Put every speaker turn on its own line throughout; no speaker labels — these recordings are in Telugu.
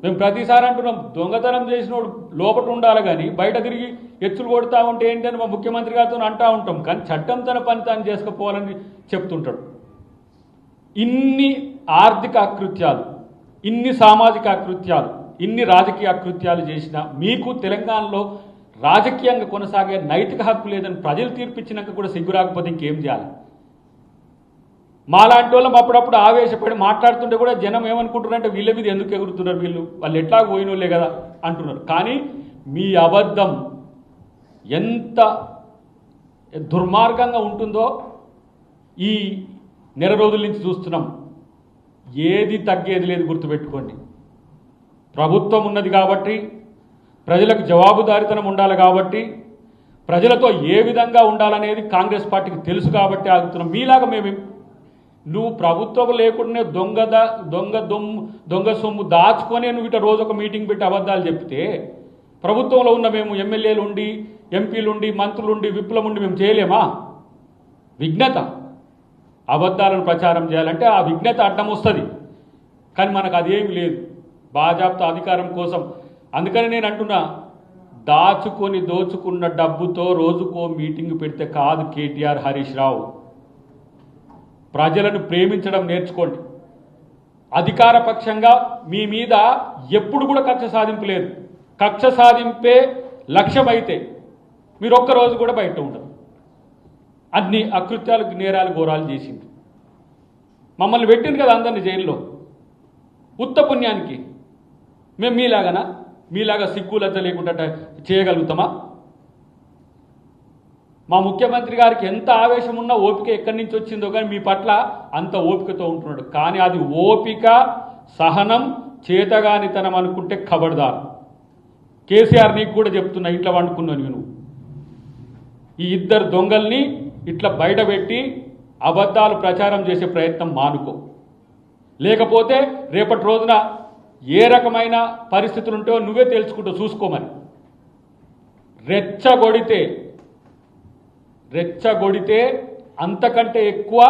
మేము ప్రతిసారి అంటున్నాం, దొంగతనం చేసినోడు లోపల ఉండాలి కానీ బయట తిరిగి ఎచ్చులు కొడతా ఉంటే ఏంటని మా ముఖ్యమంత్రి గారితో అంటూ ఉంటాం. కానీ చట్టం తన పని తాను చేసుకుపోవాలని చెప్తుంటాడు. ఇన్ని ఆర్థిక అకృత్యాలు, ఇన్ని సామాజిక అకృత్యాలు, ఇన్ని రాజకీయ అకృత్యాలు చేసినా మీకు తెలంగాణలో రాజకీయంగా కొనసాగే నైతిక హక్కు లేదని ప్రజలు తీర్పిచ్చినాక కూడా సిగ్గు రాకపోతే ఇంకేం చేయాలి? మాలాంటి వాళ్ళం అప్పుడప్పుడు ఆవేశపడి మాట్లాడుతుంటే కూడా జనం ఏమనుకుంటున్నారంటే వీళ్ళ మీద ఎందుకు ఎగురుతున్నారు, వాళ్ళు ఎట్లా పోయినోళ్ళే కదా అంటున్నారు. కానీ మీ అబద్ధం ఎంత దుర్మార్గంగా ఉంటుందో ఈ నెల రోజుల నుంచి చూస్తున్నాం. ఏది తగ్గేది లేదు, గుర్తుపెట్టుకోండి. ప్రభుత్వం ఉన్నది కాబట్టి, ప్రజలకు జవాబుదారీతనం ఉండాలి కాబట్టి, ప్రజలతో ఏ విధంగా ఉండాలనేది కాంగ్రెస్ పార్టీకి తెలుసు కాబట్టి ఆగుతున్నాం. మీలాగా నువ్వు ప్రభుత్వం లేకుండానే దొంగ సొమ్ము దాచుకొనే నువ్వు ఇట రోజు ఒక మీటింగ్ పెట్టి అబద్ధాలు చెప్తే, ప్రభుత్వంలో ఉన్న మేము ఎమ్మెల్యేలు ఉండి, ఎంపీలు ఉండి, మంత్రులు ఉండి, విప్లవం ఉండి మేము చేయలేమా? విఘ్నత, అబద్ధాలను ప్రచారం చేయాలంటే ఆ విఘ్నత అడ్డం వస్తుంది. కానీ మనకు అదేమి లేదు, బాజాప్తా అధికారం కోసం. అందుకని నేను అంటున్నా, దాచుకొని దోచుకున్న డబ్బుతో రోజుకో మీటింగ్ పెడితే కాదు కేటీఆర్, హరీష్ రావు. ప్రజలను ప్రేమించడం నేర్చుకోండి. అధికార పక్షంగా మీ మీద ఎప్పుడు కూడా కక్ష సాధింపు లేదు. కక్ష సాధింపే లక్ష్యమైతే మీరు ఒక్కరోజు కూడా బయట ఉండరు. అన్ని అకృత్యాలకు, నేరాలు, ఘోరాలు చేసింది. మమ్మల్ని పెట్టింది కదా అందరినీ జైల్లో, ఉత్త పుణ్యానికి. మేము మీలాగా సిగ్గులజ్జ లేకుండా చేయగలుగుతామా? మా ముఖ్యమంత్రి గారికి ఎంత ఆవేశం ఉన్నా ఓపిక ఎక్కడి నుంచి వచ్చిందో కానీ మీ పట్ల అంత ఓపికతో ఉంటున్నాడు. కానీ అది ఓపిక, సహనం, చేతగానితనం అనుకుంటే ఖబర్దార్. కేసీఆర్ నీకు కూడా చెప్తున్నా, ఇట్లా వండుకున్నాను నేను. ఈ ఇద్దరు దొంగల్ని ఇట్లా బయటపెట్టి అబద్ధాలు ప్రచారం చేసే ప్రయత్నం మానుకో. లేకపోతే రేపటి రోజున ఏ రకమైన పరిస్థితులు ఉంటాయో నువ్వే తెలుసుకుంటూ చూసుకోమని. రెచ్చగొడితే అంతకంటే ఎక్కువ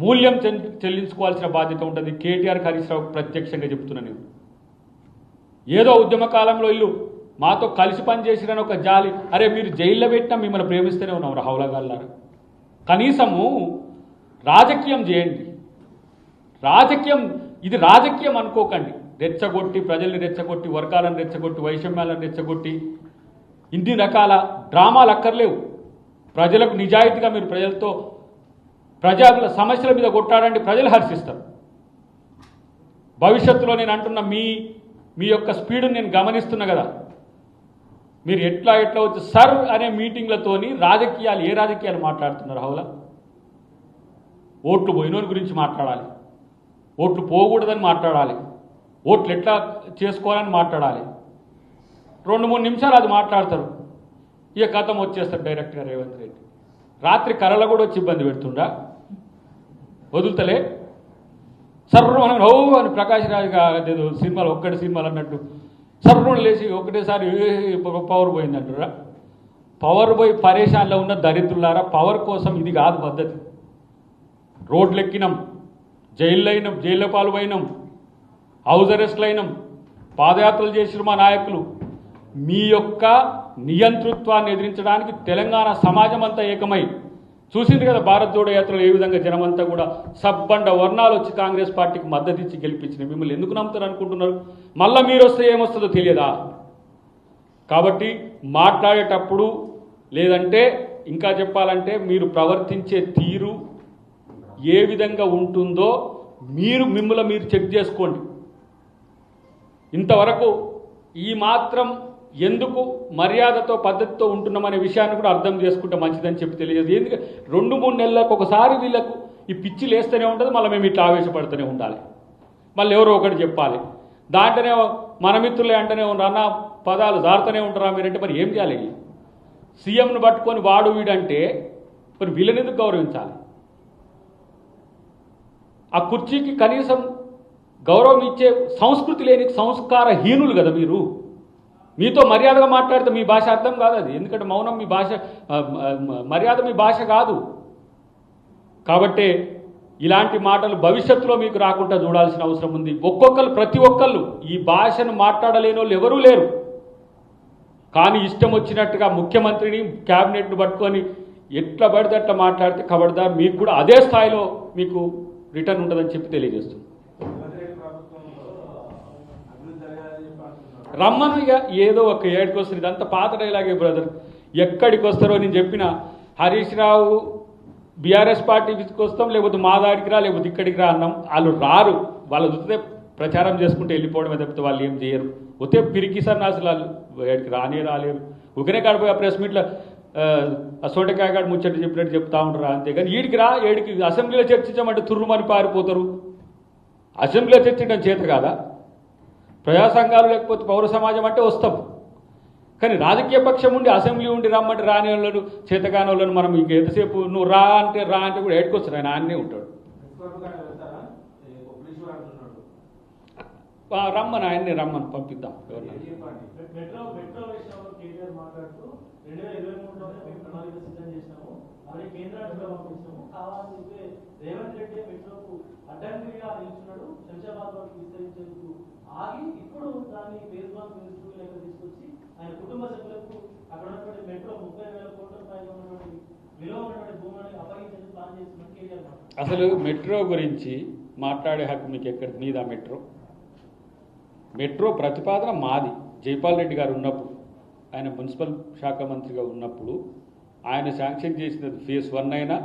మూల్యం చెల్లించుకోవాల్సిన బాధ్యత ఉంటుంది. కేటీఆర్, హరీష్ రావు ప్రత్యక్షంగా చెప్తున్నాను. ఏదో ఉద్యమ కాలంలో ఇల్లు మాతో కలిసి పనిచేసిరని ఒక జాలి, అరే మీరు జైల్లో పెట్టినా మిమ్మల్ని ప్రేమిస్తూనే ఉన్నాం రాహులగాళ్ళారు. కనీసము రాజకీయం చేయండి. ఇది రాజకీయం అనుకోకండి. రెచ్చగొట్టి, ప్రజల్ని రెచ్చగొట్టి, వర్గాలను రెచ్చగొట్టి, వైషమ్యాలను రెచ్చగొట్టి ఇన్ని రకాల డ్రామాలు అక్కర్లేవు. ప్రజలకు నిజాయితీగా మీరు ప్రజల సమస్యల మీద కొట్టాడండి, ప్రజలు హర్షిస్తారు. భవిష్యత్తులో నేను అంటున్న మీ యొక్క స్పీడ్ని నేను గమనిస్తున్నా కదా. మీరు ఎట్లా వచ్చి సర్ అనే మీటింగ్లతోని ఏ రాజకీయాలు మాట్లాడుతున్నారు? హౌలా ఓట్లు పోయినోని గురించి మాట్లాడాలి, ఓట్లు పోకూడదని మాట్లాడాలి, ఓట్లు ఎట్లా చేసుకోవాలని మాట్లాడాలి. 2-3 నిమిషాలు అది మాట్లాడతారు, ఇక కథం వచ్చేస్తారు డైరెక్ట్గా రేవంత్ రెడ్డి. రాత్రి కళల కూడా వచ్చి ఇబ్బంది పెడుతుండా, వదులుతలే. సర్రు మనం అని ప్రకాష్ రాజ్ ఏదో సినిమాలు ఒక్కటి సినిమాలు అన్నట్టు సర్రును లేచి ఒకటేసారి పవర్ పోయిందంటారా? పవర్ పోయి పరేషాన్లో ఉన్న దరిద్రులారా, పవర్ కోసం ఇది కాదు పద్ధతి. రోడ్లు ఎక్కినాం, జైల్లో పాల్పోయినాం, హౌస్ అరెస్ట్లు అయినాం, పాదయాత్రలు చేసిన మా నాయకులు. మీ యొక్క నియంతృత్వాన్ని ఎదిరించడానికి తెలంగాణ సమాజం అంతా ఏకమై చూసింది కదా. భారత్ జోడో యాత్రలో ఏ విధంగా జనమంతా కూడా సబ్బండ వర్ణాలు వచ్చి కాంగ్రెస్ పార్టీకి మద్దతు ఇచ్చి గెలిపించినాయి. మిమ్మల్ని ఎందుకు నమ్ముతారు అనుకుంటున్నారు? మళ్ళీ మీరు వస్తే ఏమొస్తుందో తెలియదా? కాబట్టి మాట్లాడేటప్పుడు, లేదంటే ఇంకా చెప్పాలంటే మీరు ప్రవర్తించే తీరు ఏ విధంగా ఉంటుందో మిమ్మల్ని మీరు చెక్ చేసుకోండి. ఇంతవరకు ఈ మాత్రం ఎందుకు మర్యాదతో, పద్ధతితో ఉంటున్నామనే విషయాన్ని కూడా అర్థం చేసుకుంటే మంచిదని చెప్పి తెలియదు. ఎందుకంటే 2-3 నెలలకు ఒకసారి వీళ్ళకు ఈ పిచ్చి లేస్తూనే ఉంటుంది. మళ్ళీ మేము ఇట్లా ఆవేశపడుతూనే ఉండాలి, మళ్ళీ ఎవరో ఒకటి చెప్పాలి. దాంట్లోనే మన మిత్రులే అంటేనే అన్న పదాలు జారుతూనే ఉంటారా మీరంటే మరి ఏం చేయాలి? సీఎంను పట్టుకొని వాడు వీడంటే మరి వీళ్ళని ఎందుకు గౌరవించాలి? ఆ కుర్చీకి కనీసం గౌరవం ఇచ్చే సంస్కృతి లేని సంస్కారహీనులు కదా మీరు. మీతో మర్యాదగా మాట్లాడితే మీ భాష అర్థం కాదు అది. ఎందుకంటే మౌనం మీ భాష, మర్యాద మీ భాష కాదు. కాబట్టి ఇలాంటి మాటలు భవిష్యత్తులో మీకు రాకుండా చూడాల్సిన అవసరం ఉంది. ప్రతి ఒక్కళ్ళు ఈ భాషను మాట్లాడలేని వాళ్ళు ఎవరూ లేరు. కానీ ఇష్టం వచ్చినట్టుగా ముఖ్యమంత్రిని క్యాబినెట్ను పట్టుకొని ఎట్లా పడితే అట్లా మాట్లాడితే ఖబర్దార్ మీకు కూడా అదే స్థాయిలో మీకు రిటర్న్ ఉంటుందని చెప్పి తెలియజేస్తుంది. రమ్మను ఇక ఏదో ఒక ఏడుకి వస్తుంది. ఇదంతా పాత డైలాగే బ్రదర్. ఎక్కడికి వస్తారో నేను చెప్పిన హరీష్ రావు బీఆర్ఎస్ పార్టీకి వస్తాం, లేకపోతే మా దాడికి రా, లేకపోతే ఇక్కడికి రా అన్నాం. వాళ్ళు రారు. వాళ్ళు చూస్తే ప్రచారం చేసుకుంటే వెళ్ళిపోవడమే తప్పితే వాళ్ళు ఏం చేయరు. వస్తే పిరికి సన్నాసులు వాళ్ళు ఏడికి రాలేరు. ఒకనే కాడిపోయి ఆ ప్రెస్ మీట్లో సోటకాయ కాడ ముచ్చట్టు చెప్పినట్టు చెప్తా ఉంటారు. అంతేగాని ఈడికి రా, ఏడికి అసెంబ్లీలో చర్చించమంటే తుర్రుమని పారిపోతారు. అసెంబ్లీలో చర్చించడం చేత కాదా? ప్రజా సంఘాలు లేకపోతే పౌర సమాజం అంటే వస్తాం. కానీ రాజకీయ పక్షం ఉండి అసెంబ్లీ ఉండి రమ్మంటే రాని వాళ్ళను చేతగాని వాళ్ళను మనం ఇంక ఎంతసేపు నువ్వు రా అంటే కూడా ఏడుకొస్తారు. ఆయన ఆయన్నే ఉంటాడు. రమ్మని ఆయన్ని రమ్మని పంపిద్దాం.
ఇప్పుడు దాన్ని తీసుకొచ్చి ఆయన కుటుంబ సభ్యులకు అక్కడ ఉన్నటువంటి మెట్రో 30,000 కోట్ల రూపాయలు ఉన్నటువంటి విలువ ఉన్నటువంటి భూములను అప్పగించేందుకు ప్లాన్ చేస్తున్నట్టు కేటీఆర్.
అసలు మెట్రో గురించి మాట్లాడే హక్కు మీకు ఎక్కడ మీద? మెట్రో ప్రతిపాదన మాది. జైపాల్ రెడ్డి గారు ఉన్నప్పుడు, ఆయన మున్సిపల్ శాఖ మంత్రిగా ఉన్నప్పుడు ఆయన శాంక్షన్ చేసినది ఫేజ్ 1 అయినా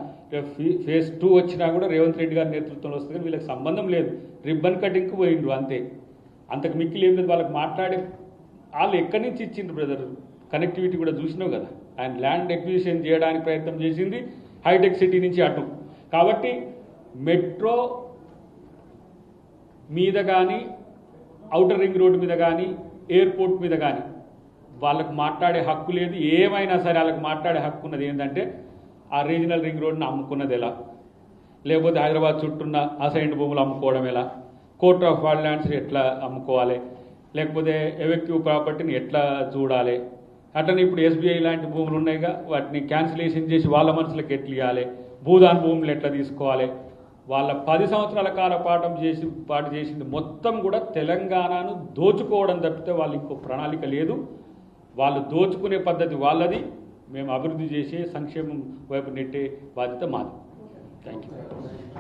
ఫేజ్ 2 వచ్చినా కూడా రేవంత్ రెడ్డి గారి నేతృత్వంలో వస్తుంది. కానీ వీళ్ళకి సంబంధం లేదు. రిబ్బన్ కటింగ్కి పోయిండ్రు అంతే. అంతకు మిక్కిలి ఏం లేదు. వాళ్ళకి మాట్లాడే వాళ్ళు ఎక్కడి నుంచి ఇచ్చిండ్రు బ్రదర్? కనెక్టివిటీ కూడా చూసినావు కదా. ఆయన ల్యాండ్ ఎక్విజిషన్ చేయడానికి ప్రయత్నం చేసింది హైటెక్ సిటీ నుంచి అటు. కాబట్టి మెట్రో మీద కానీ, ఔటర్ రింగ్ రోడ్డు మీద కానీ, ఎయిర్పోర్ట్ మీద కానీ వాళ్ళకు మాట్లాడే హక్కు లేదు. ఏమైనా సరే వాళ్ళకి మాట్లాడే హక్కు ఉన్నది ఏంటంటే ఆ రీజనల్ రింగ్ రోడ్ని అమ్ముకున్నది ఎలా, లేకపోతే హైదరాబాద్ చుట్టూన్న అసైన్డ్ భూములు అమ్ముకోవడం ఎలా, కోర్ట్ ఆఫ్ వైల్డ్ ల్యాండ్స్ ఎట్లా అమ్ముకోవాలి, లేకపోతే ఎఫెక్టివ్ ప్రాపర్టీని ఎట్లా చూడాలి, అట్లనే ఇప్పుడు ఎస్బీఐ లాంటి భూములు ఉన్నాయిగా వాటిని క్యాన్సిలేషన్ చేసి వాళ్ళ మనసులకు ఎట్లా ఇవ్వాలి, భూదాన్ భూములు ఎట్లా తీసుకోవాలి. వాళ్ళ 10 సంవత్సరాల కాల పాటు చేసింది మొత్తం కూడా తెలంగాణను దోచుకోవడం తప్పితే వాళ్ళు ఇంకో ప్రణాళిక లేదు. వాళ్ళు దోచుకునే పద్ధతి వాళ్ళది. మేము అభివృద్ధి చేసే సంక్షేమం వైపు నెట్టే బాధ్యత మాది. Thank you.